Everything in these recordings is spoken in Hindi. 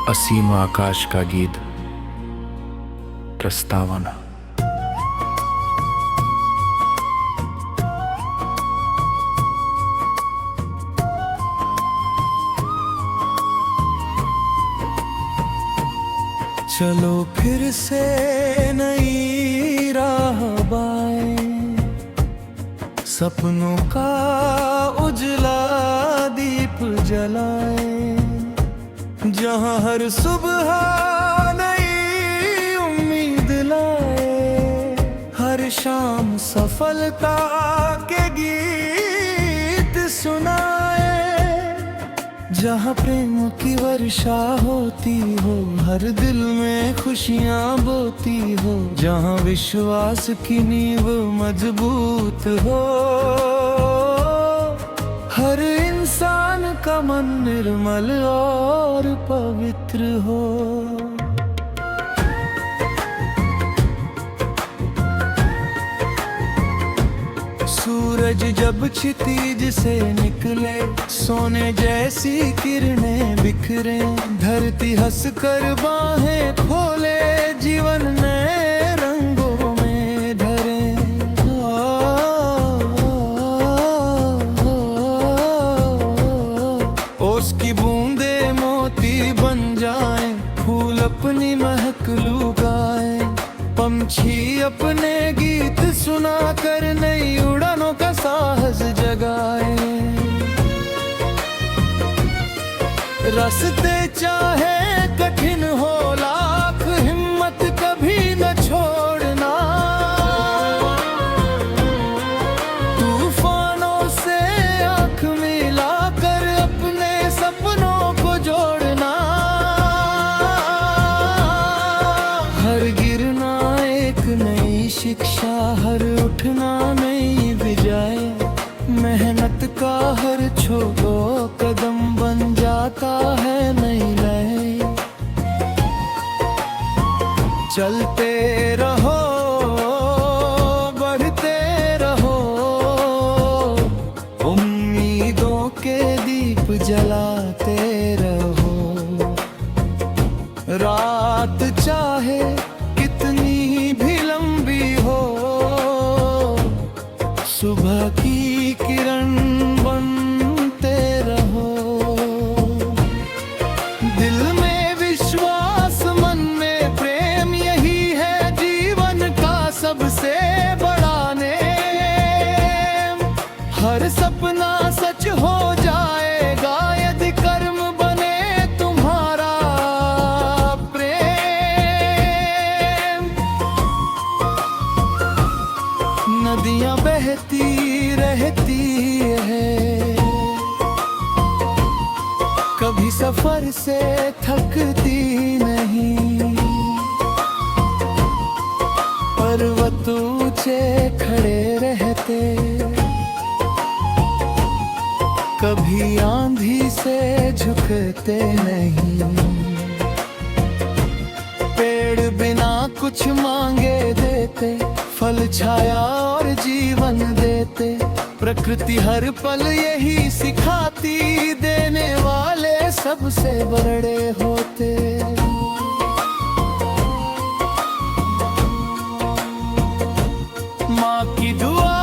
असीम आकाश का गीत प्रस्तावना। चलो फिर से नई राह बाएं, सपनों का उजला दीप जलाएं, जहां हर सुबह नई उम्मीद लाए, हर शाम सफलता के गीत सुनाए। जहाँ प्रेम की वर्षा होती हो, हर दिल में खुशियाँ बोती हो, जहाँ विश्वास की नींव मजबूत हो, हर इंसान का मन निर्मल और पवित्र हो। सूरज जब क्षितिज से निकले, सोने जैसी किरणें बिखरे, धरती हंसकर बाहें खोले, जीवन नए रंगों में ढरे। ओस की बूंदे मोती बन जाएं, फूल अपनी महक लुगाएं, पंछी अपने गीत सुना कर नई उड़ानों का साहस जगाए। रास्ते चाहे कठिन हो लाख, हिम्मत कभी न छोड़ना, तूफानों से आँख मिलाकर अपने सपनों को जोड़ना। हर गिरना एक नई शिक्षा, हर उठना नई विजय, मेहनत का हर छोटा कदम बन जाता है नई लय। चलते रहो, बढ़ते रहो, उम्मीदों के दीप जलाते रहो। रात चाहे कितनी भी लंबी हो, सुबह की किरण बनते रहो। दिल में विश्वास, मन में प्रेम, यही है जीवन का सबसे बड़ा नेम। हर सपना सच हो जाएगा यदि कर्म बने तुम्हारा नदियां बहती रहती है, कभी सफर से थकती नहीं। पर्वत ऊंचे खड़े रहते, कभी आंधी से झुकते नहीं। पेड़ बिना कुछ मांगे देते, फल छाया और जीवन देते, प्रकृति हर पल यही सिखाती, देने वाले सबसे बड़े होते। माँ की दुआ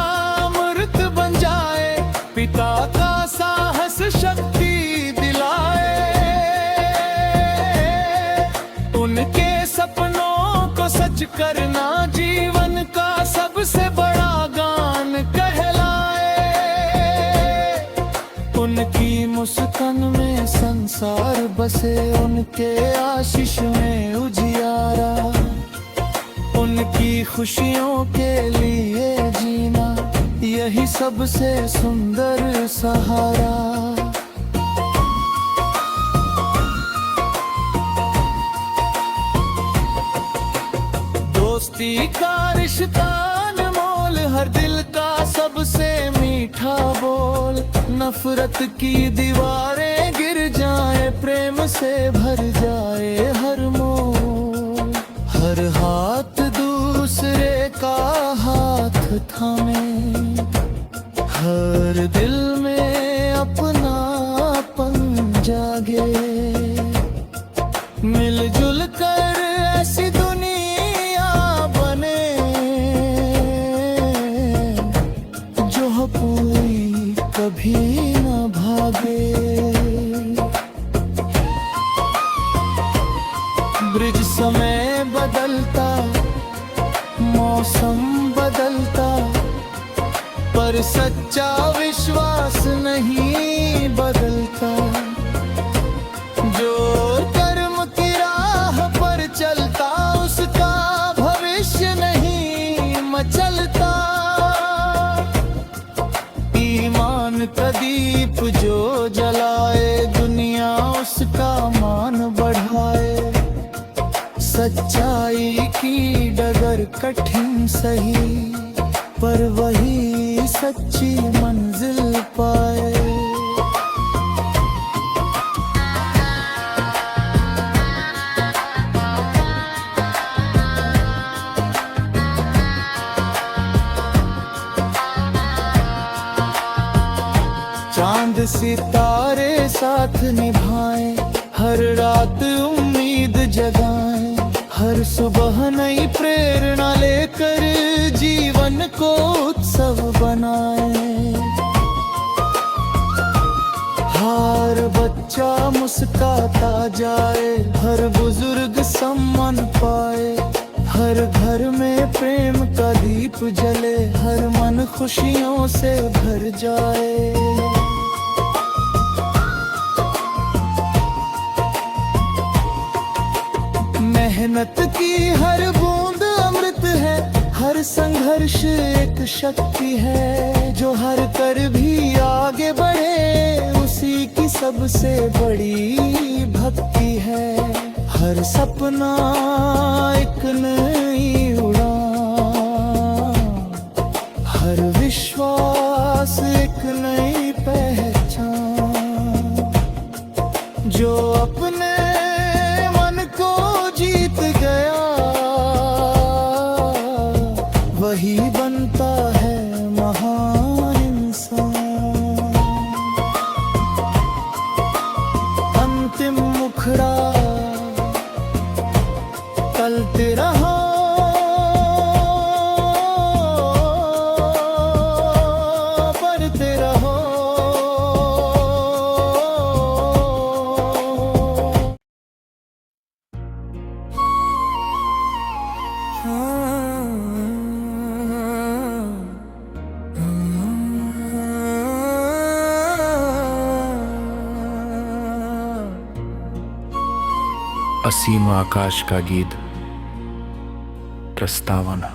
अमृत बन जाए, पिता का साहस शक्ति दिलाए, उनके सपनों को सच करना जीवन का सबसे बड़ा गान कहलाए। उनकी मुस्कान में संसार बसे, उनके आशीष में उजियारा, उनकी खुशियों के लिए जीना, यही सबसे सुंदर सहारा। दोस्ती का रिश्ता अनमोल, हर दिल का सबसे मीठा बोल, नफरत की दीवारें गिर जाए, प्रेम से भर जाए हर मोल। हर हाथ थामे, हर दिल में अपनापन जागे। मिलजुल कर ऐसी दुनिया बने जो पूरी कभी न भागे। ब्रिज समय बदलता, मौसम बदलता, पर सच्चा विश्वास नहीं बदलता। जो कर्म की राह पर चलता उसका भविष्य नहीं मचलता। ईमान का दीप जो जलाए दुनिया उसका मान बढ़ाए। सच्चाई की डगर कठिन सही, पर वही सच्ची मंजिल पाए। चांद सितारे साथ निभाएं, हर रात उम्मीद जगाएं। हर सुबह नई प्रेरणा लेकर जीवन को उत्सव बनाएं। हर बच्चा मुस्कुराता जाए, हर बुजुर्ग सम्मान पाए। हर घर में प्रेम का दीप जले, हर मन खुशियों से भर जाए। मेहनत की हर बूंद अमृत है, हर संघर्ष एक शक्ति है। जो हर कर भी आगे बढ़े उसी की सबसे बड़ी भक्ति है। हर सपना एक नई उड़ान, हर विश्वास एक नई पहचान। जो अपने जीत गया वही बनता है महान इंसान। अंतिम मुखड़ा कल तेरा हो, पर तेरा हो। असीम आकाश का गीत प्रस्तावना।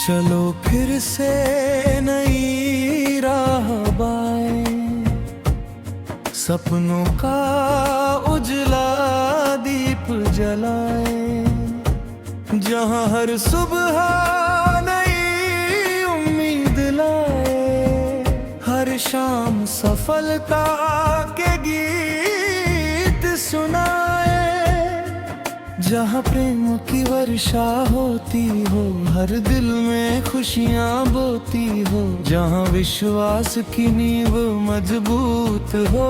चलो फिर से नई राह बाएं, सपनों का उजला दीप जलाएं। जहां हर सुबह नई उम्मीद लाए, हर शाम सफलता के गीत सुनाए। जहां प्रेम की वर्षा होती हो, हर दिल में खुशियां बोती हो। जहां विश्वास की नींव मजबूत हो,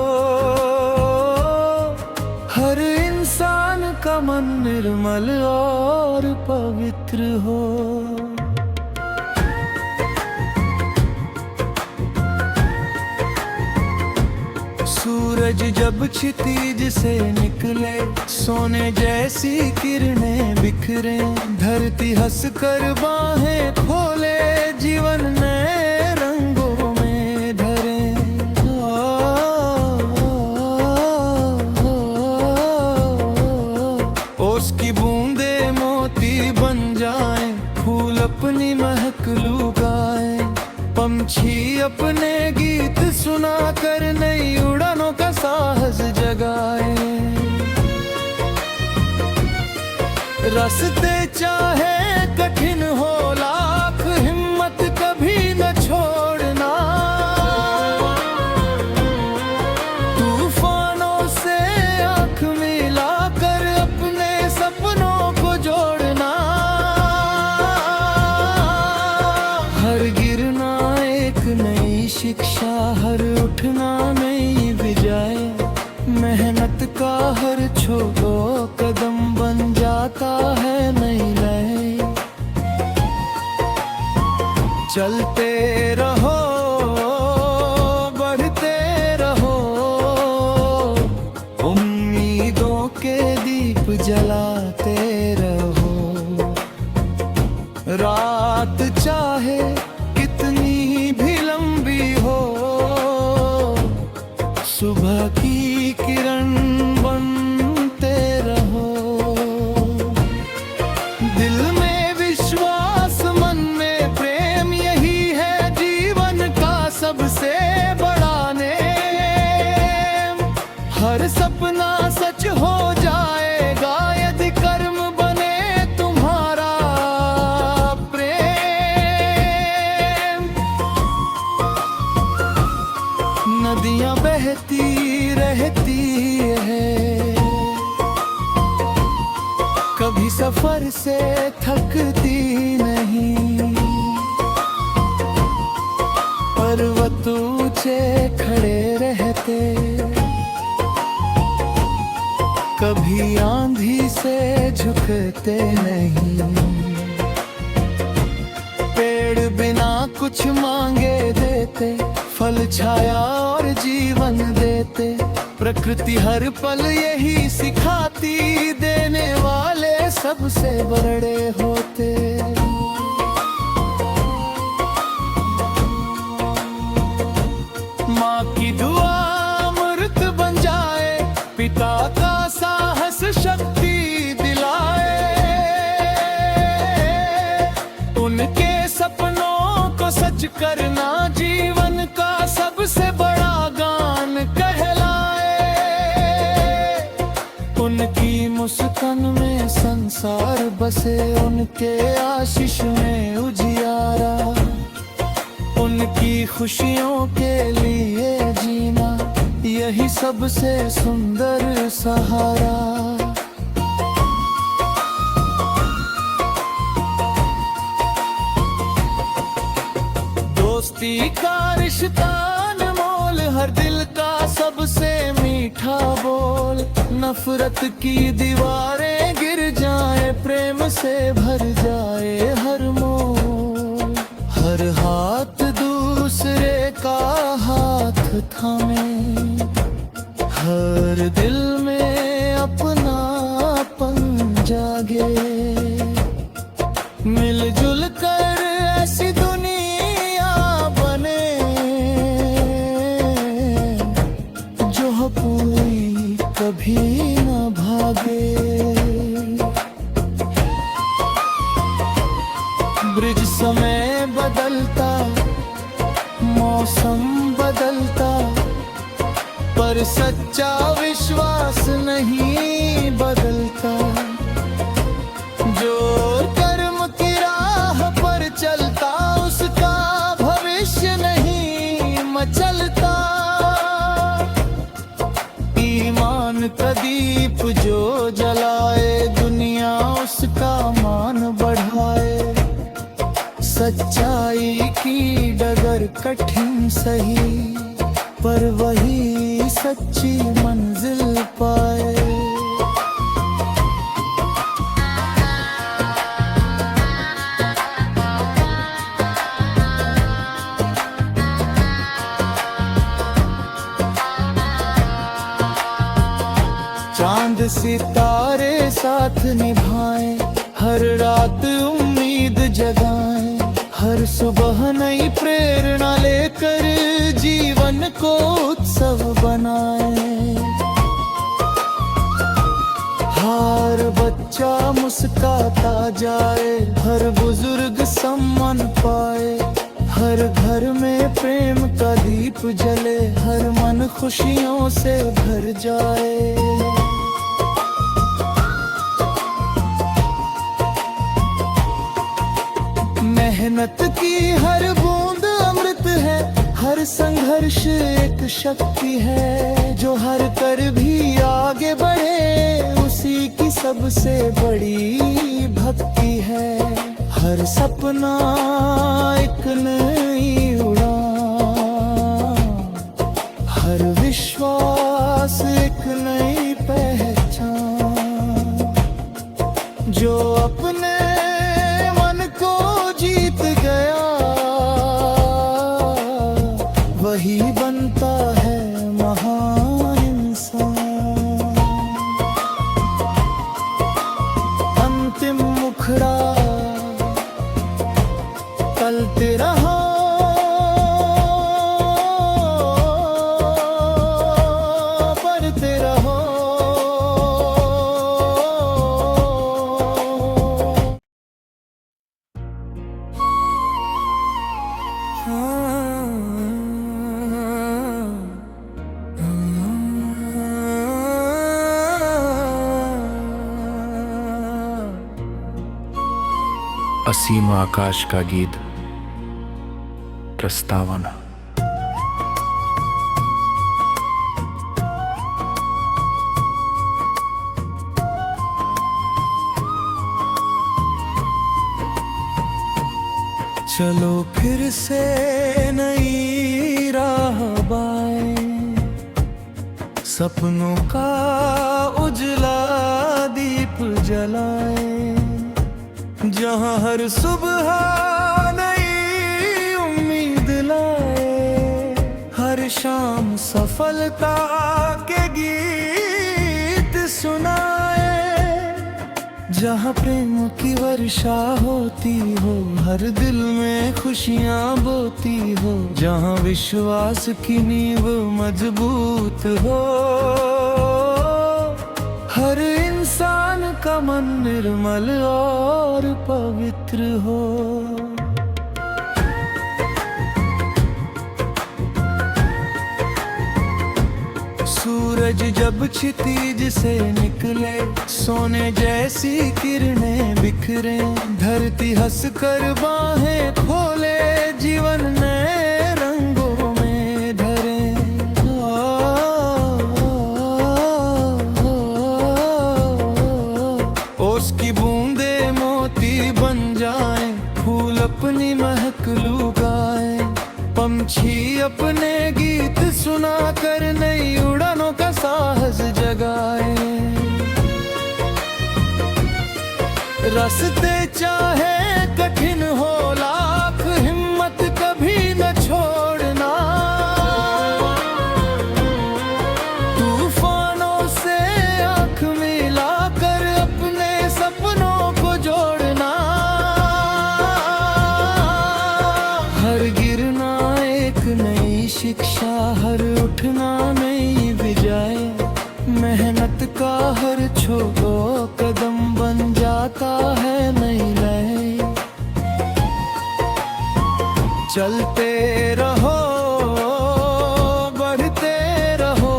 हर इंसान का मन निर्मल और पवित्र हो। सूरज जब क्षितिज से निकले, सोने जैसी किरणें बिखरे। धरती हंसकर बाहें खोले, जीवन नए रंगों में ढरे। ओस की बूंदे मोती बन जाएं, फूल अपनी महक लुगाएं। पंछी अपने गीत सुना कर नई उड़ानों का साहस जगाए। रास्ते चाहे कठिन हो लाख, हिम्मत कभी न छोड़ना। दीक्षा, हर उठना नई विजय, मेहनत का हर छोटो कदम बन जाता है नई लय। चलते रहो, बढ़ते रहो, उम्मीदों के दीप जलाते रहो। रात चाहे कितनी भी लंबी हो, सुबह की किरण बनते रहो। दिल में विश्वास, मन में प्रेम, यही है जीवन का सबसे बड़ा नेम। हर सपना सच हो जाएगा यदि कर्म बने तुम्हारा प्रेम। नदियां बहती रहती है, कभी सफर से थकती नहीं। पर्वत ऊंचे खड़े रहते, कभी आंधी से झुकते नहीं। पेड़ बिना कुछ मांगे देते, फल छाया और जीवन देते। प्रकृति हर पल यही सिखाती, देने वाले सबसे बड़े होते। माँ की दुआ अमृत बन जाए, पिता का साहस शक्ति दिलाए। उनके सपनों को सच करना जीवन का सबसे बड़ा गान कहलाए। उनकी मुस्कान में संसार बसे, उनके आशीष में उजियारा। उनकी खुशियों के लिए जीना, यही सबसे सुंदर सहारा। दोस्ती का रिश्ता अनमोल, हर दिल का सबसे मीठा बोल। नफरत की दीवारें गिर जाए, प्रेम से भर जाए हर मोल। हर हाथ दूसरे का हाथ थामे, हर दिल में अपनापन जागे। मिलजुल कर ऐसी दुनिया बने, जो पूरी कभी न भागे। ब्रिज समय बदलता, मौसम बदलता, पर सच्चा विश्वास नहीं बदलता। जो कर्म की राह पर चलता, उसका भविष्य नहीं मचलता। ईमान का दीप जो जलाए, दुनिया उसका मान बढ़ाए। सच्चाई की डगर कठिन सही, पर वही सच्ची मंजिल पाए। चांद सितारे साथ निभाएं, हर रात उम्मीद जगाएं। हर सुबह नई प्रेरणा लेकर जीवन को उत्सव बनाएं। हर बच्चा मुस्कुराता जाए, हर बुजुर्ग सम्मान पाए। हर घर में प्रेम का दीप जले, हर मन खुशियों से भर जाए। मेहनत की हर बूंद अमृत है, हर संघर्ष एक शक्ति है। जो हर कर भी आगे बढ़े, उसी की सबसे बड़ी भक्ति है। हर सपना एक नई उड़ान, हर विश्वास एक नई पहचान, जो अपने मन को जीत गया वही बनता है महान इंसान। अंतिम मुखड़ा कल तेरा हो, पर तेरा हो। असीम आकाश का गीत प्रस्तावना। चलो फिर से नई राह बाएं, सपनों का उजला दीप जलाएं, जहां हर सुबह नई उम्मीद लाए, हर शाम सफलता के गीत सुनाए। जहाँ प्रेम की वर्षा होती हो, हर दिल में खुशियाँ बोती हो, जहाँ विश्वास की नींव मजबूत हो, हर इंसान का मन निर्मल और पवित्र हो। सूरज जब क्षितिज से निकले, सोने जैसी किरणें बिखरे, धरती हंसकर बाहें खोले, जीवन नए रंगों में ढरे। ओस की बूंदे मोती बन जाएं, फूल अपनी महक लुगाएं, पंछी अपने गीत सुना कर नई उड़ानों का साहस जगाए। रास्ते चाहे कठिन हो लाख, हिम्मत कभी न छोड़ना, तूफानों से आँख मिलाकर अपने सपनों को जोड़ना। हर गिरना एक नई शिक्षा, हर उठना नई विजय, मेहनत का हर छोटा कदम बन जाता है नई लय। चलते रहो, बढ़ते रहो,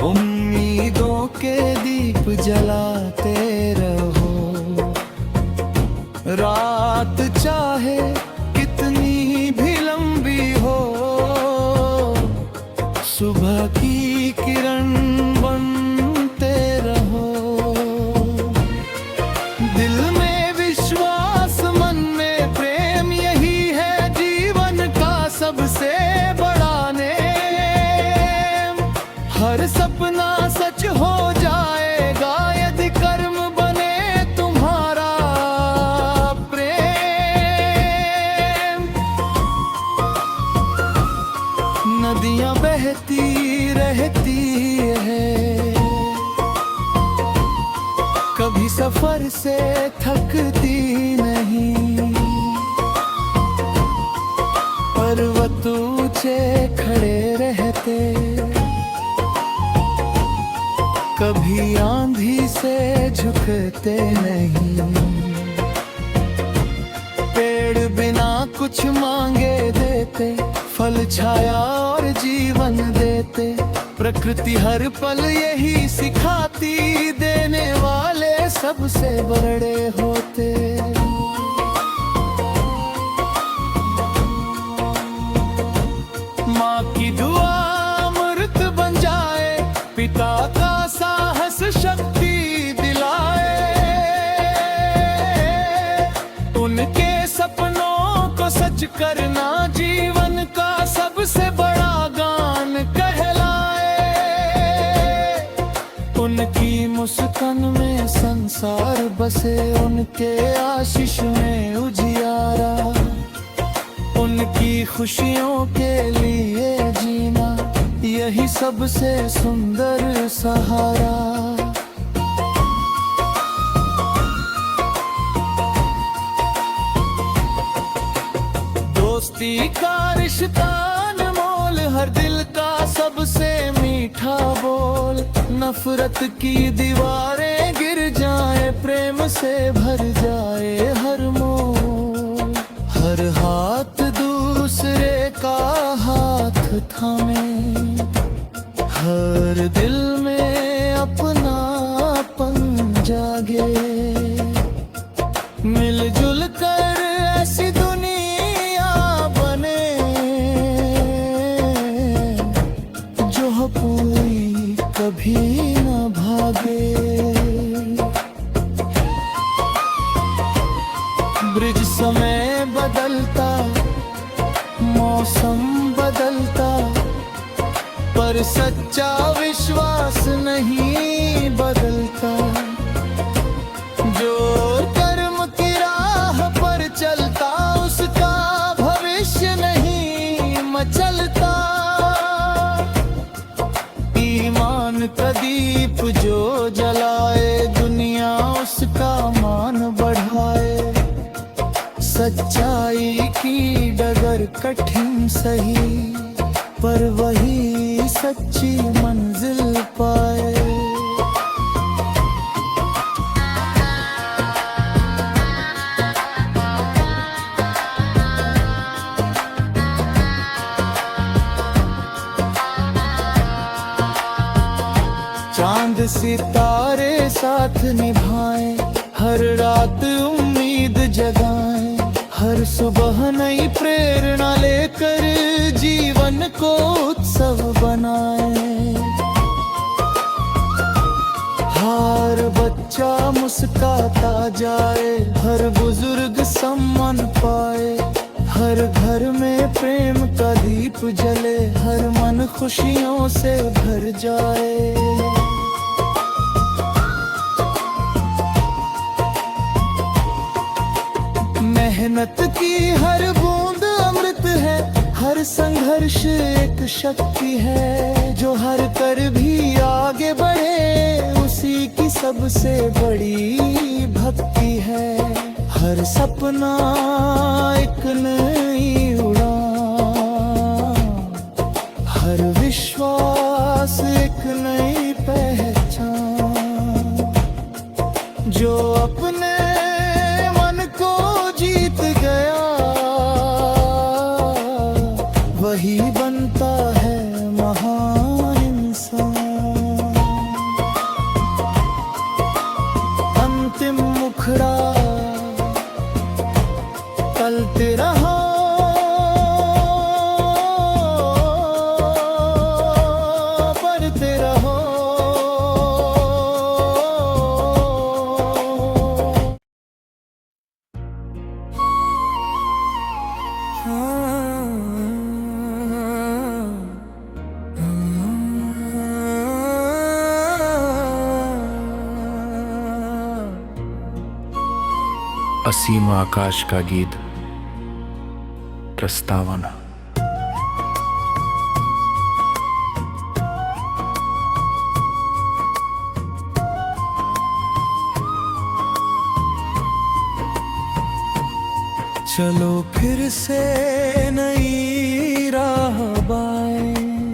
उम्मीदों के दीप जलाते रहो। रात चाहे कितनी भी लंबी हो, सुबह की किरण बनते रहो। दिल में विश्वास, मन में प्रेम, यही है जीवन का सबसे बड़ा नेम। हर सपना सच हो जाएगा यदि कर्म बने तुम्हारा प्रेम। नदियां बहती रहती है, कभी सफर से थकती नहीं, पर्वत ऊंचे खड़े रहते, कभी आंधी से झुकते नहीं। पेड़ बिना कुछ मांगे देते, फल छाया और जीवन देते, प्रकृति हर पल यही सिखाती, देने वाले सबसे बड़े होते। माँ की दुआ अमृत बन जाए, पिता का साहस शक्ति दिलाए, उनके सपनों को सच करना जीवन का सबसे बड़ा गान। में संसार बसे, उनके आशीष में उजियारा। उनकी खुशियों के लिए जीना, यही सबसे सुंदर सहारा। दोस्ती का रिश्ता अनमोल, हर दिल का सबसे मीठा बोल। नफरत की दीवारें गिर जाए, प्रेम से भर जाए हर मोल। हर हाथ दूसरे का हाथ थामे, हर दिल में अपनापन जागे। मिलजुल कर ऐसी दुनिया बने, जो पूरी कभी न भागे। ब्रिज समय बदलता, मौसम बदलता, पर सच्चा विश्वास नहीं बदलता। जो कर्म की राह पर चलता, उसका भविष्य नहीं मचलता। ईमान का दीप जो जलाए, दुनिया उसका मान बढ़ाए। सच्चाई की डगर कठिन सही, पर वही सच्ची मंजिल पाए। चांद सितारे साथ निभाएं, हर रात उम्मीद जगाएं। हर सुबह नई प्रेरणा लेकर जीवन को उत्सव बनाएं। हर बच्चा मुस्कुराता जाए, हर बुजुर्ग सम्मान पाए। हर घर में प्रेम का दीप जले, हर मन खुशियों से भर जाए। मेहनत की हर बूंद अमृत है, हर संघर्ष एक शक्ति है। जो हर कर भी आगे बढ़े, उसी की सबसे बड़ी भक्ति है। हर सपना एक नई उड़ान, हर विश्वास एक नई पहचान। जो अपने जीत गया, वही बनता है महान इंसान। अंतिम मुखड़ा कल तेरा हो, पर तेरा हो। असीम आकाश का गीत प्रस्तावना। चलो फिर से नई राह बाएं,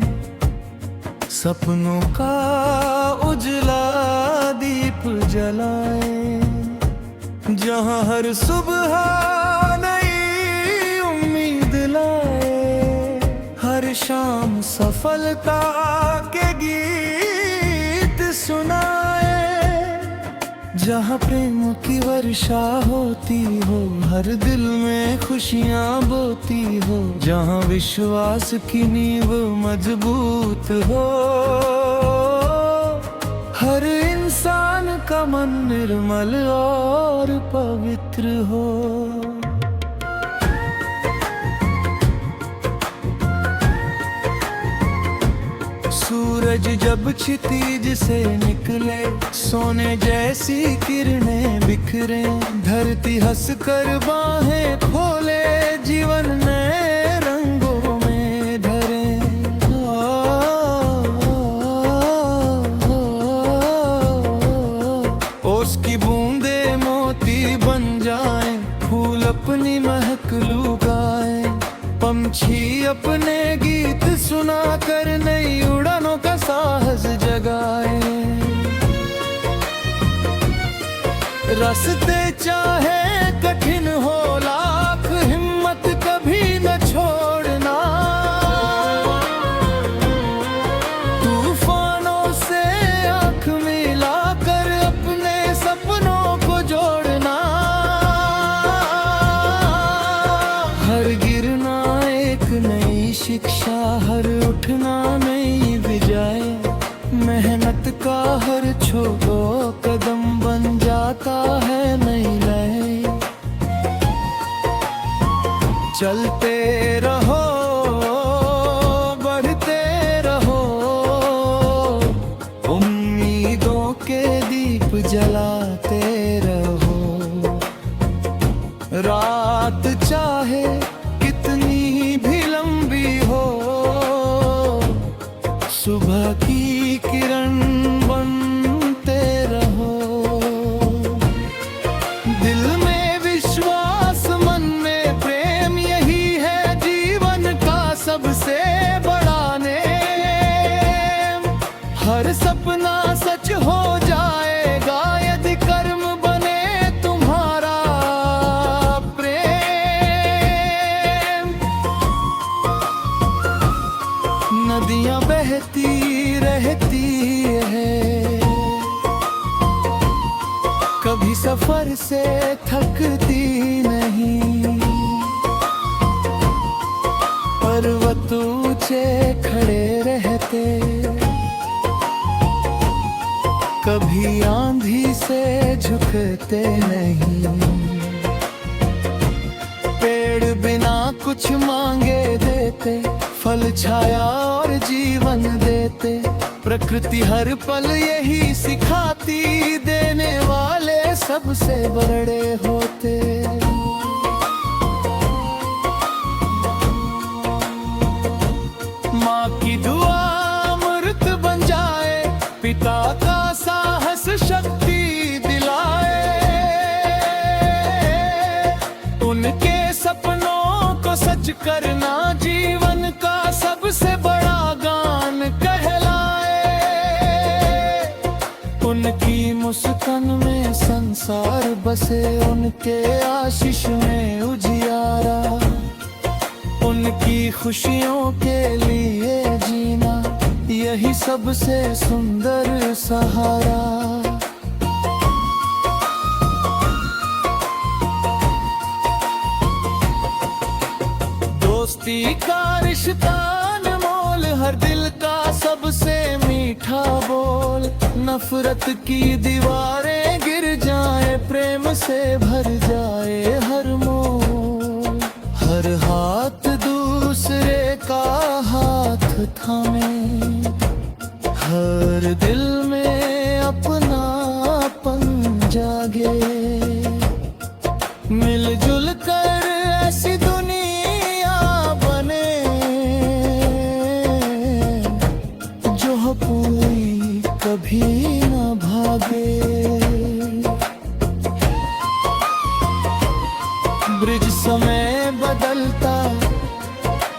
सपनों का उजला दीप जलाएं। जहां हर सुबह नई उम्मीद लाए, हर शाम सफलता के गीत सुनाए। जहाँ प्रेम की वर्षा होती हो, हर दिल में खुशियाँ बोती हो। जहाँ विश्वास की नींव मजबूत हो, हर इंसान का मन निर्मल और पवित्र हो। सूरज सूरज जब क्षितिज से निकले, सोने जैसी किरणें बिखरे, धरती हंसकर बाहें खोले, जीवन नए रंगों में ढरे। ओस की बूंदे मोती बन जाए, फूल अपनी महक लुगाए, पंछी अपने गीत सुना कर नई उड़ानों का साहस जगाए। रास्ते चाहे कठिन हो लाख, हिम्मत कभी न छोड़ना, तूफानों से आंख मिलाकर अपने सपनों को जोड़ना। हर गिरना एक नई शिक्षा, हर उठना नई विजय, मेहनत का हर छोटा कदम बन जाता है नई लय। चलते रहो, बढ़ते रहो, उम्मीदों के दीप जलाते रहो। रात चाहे कितनी भी लंबी हो, सुबह की किरण बनते रहो। दिल में विश्वास, मन में प्रेम, यही है जीवन का सबसे बड़ा नेम। हर सपना सच हो जाएगा यदि कर्म बने तुम्हारा प्रेम। नदियां बहती रहती है, कभी सफर से थकती नहीं, पर्वत ऊंचे खड़े रहते, कभी आंधी से झुकते नहीं। पेड़ बिना कुछ मांगे देते, फल छाया और जीवन देते, प्रकृति हर पल यही सिखाती, देने वाले सबसे बड़े होते। माँ की दुआ अमृत बन जाए, पिता का साहस शक्ति दिलाए, उनके सपनों को सच करना जीवन का सबसे बड़ा गान कहलाए। उनकी मुस्कान में संसार बसे, उनके आशीष में उजियारा, उनकी खुशियों के लिए जीना यही सबसे सुंदर सहारा। दोस्ती का रिश्ता अनमोल, हर दिल का सबसे मीठा बोल, नफरत की दीवारें गिर जाए, प्रेम से भर जाए हर मोल। हर हाथ दूसरे का हाथ थामे, हर दिल में अपनापन जागे, मिलजुल कर ऐसी दुनिया बने जो पूरी कभी न भागे। ब्रिज समय बदलता,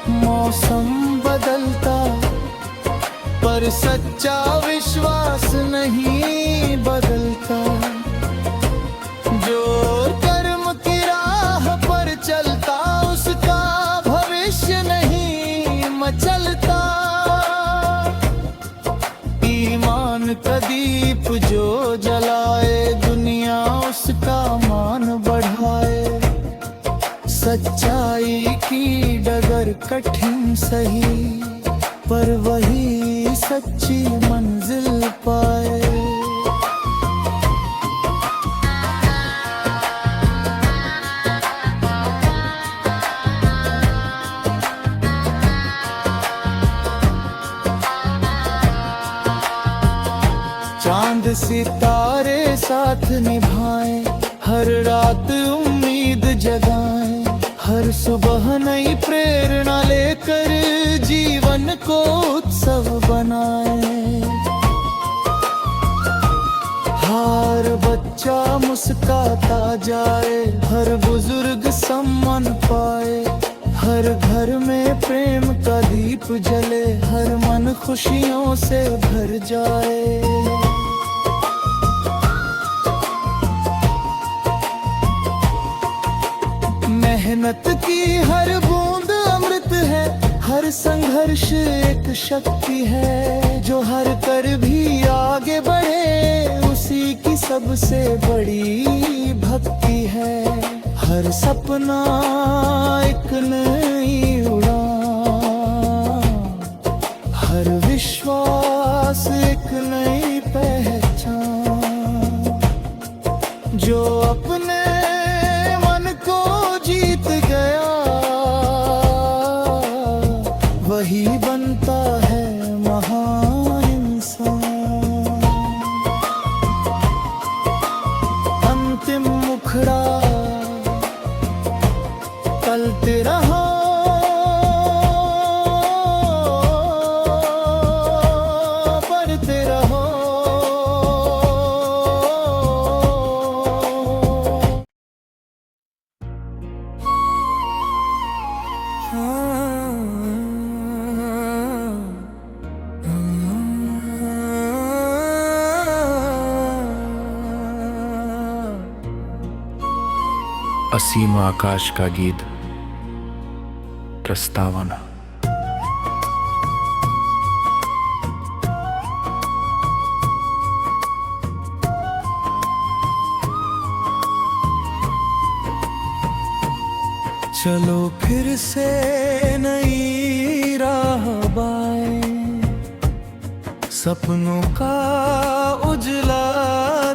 मौसम बदलता, पर सच्चा विश्वास नहीं बदलता। जो कर्म की राह पर चलता, उसका भविष्य नहीं मचलता। ईमान का दीप जो जलाए, दुनिया उसका मान बढ़ाए। सच्चाई की डगर कठिन सही, पर वही सच्ची मंजिल पाए। चांद सितारे साथ निभाएं, हर रात उम्मीद जगाएं, हर सुबह नई प्रेरणा लेकर जीवन को उत्सव बनाएं। हर बच्चा मुस्कुराता जाए, हर बुजुर्ग सम्मान पाए, हर घर में प्रेम का दीप जले, हर मन खुशियों से भर जाए। मेहनत की हर बूंद अमृत है, हर संघर्ष एक शक्ति है, जो हर कर भी आगे बढ़े उसी की सबसे बड़ी भक्ति है। हर सपना एक नई उड़ान, हर विश्वास एक नई पहचान, जो अपने मन को जीत गया वही बनता है महान इंसान। अंतिम मुखड़ा कल तेरा हो, पर तेरा हो। असीम आकाश का गीत प्रस्तावना। चलो फिर से नई राह बाएं, सपनों का उजला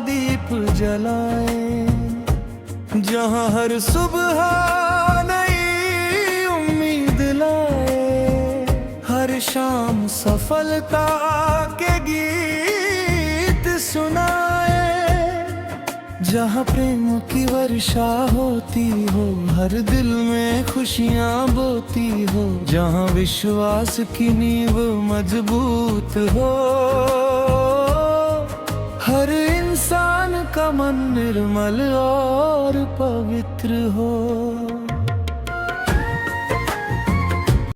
दीप जलाएं, जहां हर सुबह नई उम्मीद लाए, हर शाम सफलता के गीत सुनाए। जहाँ प्रेम की वर्षा होती हो, हर दिल में खुशियाँ बोती हो, जहाँ विश्वास की नींव मजबूत हो, हर इंसान का मन निर्मल और पवित्र हो।